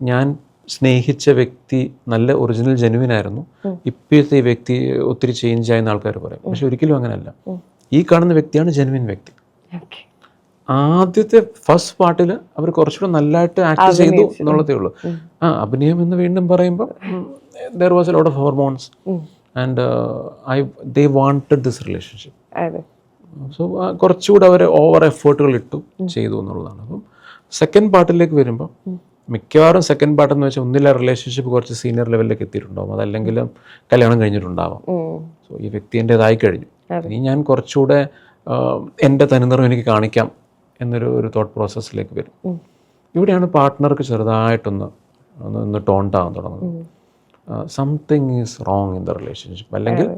ഞാൻ സ്നേഹിച്ച വ്യക്തി നല്ല ഒറിജിനൽ ജെനുവിൻ ആയിരുന്നു, ഇപ്പോഴത്തെ ഈ വ്യക്തി ഒത്തിരി ചേഞ്ച് ആയെന്ന് ആൾക്കാർ പറയും. പക്ഷെ ഒരിക്കലും അങ്ങനെയല്ല. ഈ കാണുന്ന വ്യക്തിയാണ് ജെനുവിൻ വ്യക്തി. ആദ്യത്തെ ഫസ്റ്റ് പാർട്ടിൽ അവർ കുറച്ചുകൂടെ നല്ലതായിട്ട് ആക്ട് ചെയ്തു എന്നുള്ളതേ ഉള്ളൂ. അഭിനയം എന്ന് വീണ്ടും പറയുമ്പോൾ there was a lot of hormones and they wanted this relationship. So കുറച്ചുകൂടെ അവർ ഓവർ എഫേർട്ടുകൾ ഇട്ടു ചെയ്തു എന്നുള്ളതാണ്. അപ്പം സെക്കൻഡ് പാർട്ടിലേക്ക് വരുമ്പോൾ മിക്കവാറും സെക്കൻഡ് പാർട്ട് എന്ന് വെച്ചാൽ ഒന്നില്ല റിലേഷൻഷിപ്പ് കുറച്ച് സീനിയർ ലെവലിലേക്ക് എത്തിയിട്ടുണ്ടാവും, അതല്ലെങ്കിൽ കല്യാണം കഴിഞ്ഞിട്ടുണ്ടാവാം. സോ ഈ വ്യക്തി എൻ്റെതായി കഴിഞ്ഞു, ഇനി ഞാൻ കുറച്ചുകൂടെ എൻ്റെ തനിനിറം എനിക്ക് കാണിക്കാം എന്നൊരു തോട്ട് പ്രോസസ്സിലേക്ക് വരും. ഇവിടെയാണ് പാർട്ട്ണർക്ക് ചെറുതായിട്ടൊന്ന് ടോണ്ട് ആവാൻ തുടങ്ങുന്നത്. Something is wrong in the relationship, അല്ലെങ്കിൽ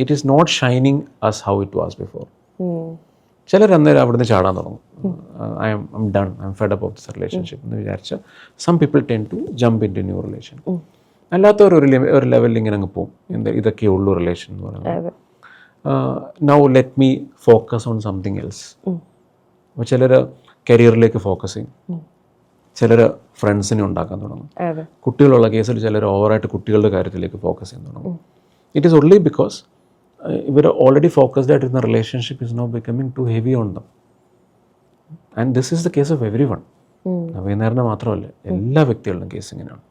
it is not shining as how it was before. ചിലർ അന്നേരം അവിടുന്ന് ചാടാൻ തുടങ്ങും. I'm done, I'm fed up of this relationship എന്ന് വിചാരിച്ച some people tend to jump into new relation. അല്ലാത്തവർ ഒരു ലെവലിൽ ഇങ്ങനെ അങ്ങ് പോകും, ഇതൊക്കെ ഉള്ളൂ റിലേഷൻ എന്ന് പറയുന്നത്. Now let me focus on something else. അപ്പോൾ ചിലർ കരിയറിലേക്ക് ഫോക്കസ് ചെയ്യും, ചിലർ ഫ്രണ്ട്സിനെ ഉണ്ടാക്കാൻ തുടങ്ങും. കുട്ടികളുള്ള കേസിൽ ചിലർ ഓവറായിട്ട് കുട്ടികളുടെ കാര്യത്തിലേക്ക് ഫോക്കസ് ചെയ്യാൻ തുടങ്ങും. ഇറ്റ് ഈസ് ഓൺലി ബിക്കോസ് ഇവർ ഓൾറെഡി ഫോക്കസ്ഡ് ആയിട്ടിരുന്ന relationship is now becoming too heavy on them. And this is the case of everyone. അഭിനേറിന് മാത്രമല്ല, എല്ലാ വ്യക്തികളുടെയും കേസ് ഇങ്ങനെയാണ്.